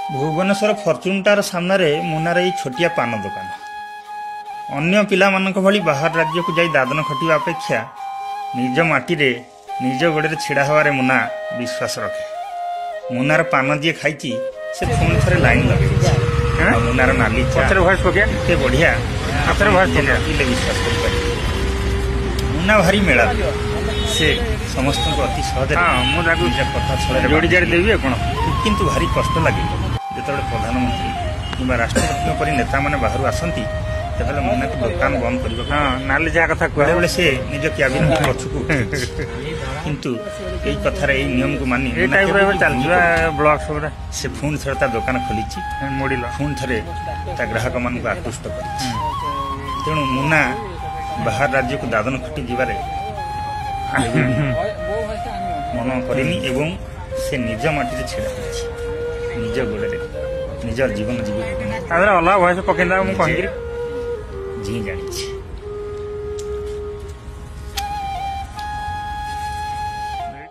भुवनेश्वर फर्चुनटार सामने मुनार ये छोटिया पान दुकान अन्य पिला भली बाहर राज्य को जाई दादन खटिया अपेक्षा निज माटी रे निज गोड़े छिड़ा हवारे मुना विश्वास रखे। मुनार पान जी खाई से पुणी थे लाइन लगे मुनार नाली के बढ़िया विश्वास कर मुना भारी मेला से समस्त को अति सहज कथा जोड़ी जारी देवी कौन किंतु भारी कष्ट लगे जो प्रधानमंत्री कि राष्ट्रपति पर नेता मैंने बाहर आसती तेल मुना को दुकान बंद कर जहाँ कथा कहले से निज कैबिनेट पछकू किंतु यही कथार यही नियम को मानी ब्लॉक से पुणी थे दुकान खोली मोड़ पुणी थे ग्राहक मान आकृष्ट कर तेणु मुना बाहर राज्य को दादन खटी जीवारे मन करनी एवं से निज माटी छिड़ा निज गोड़े निज जीवन जीविका अलग वयस पकड़ा मुझे जी जानी।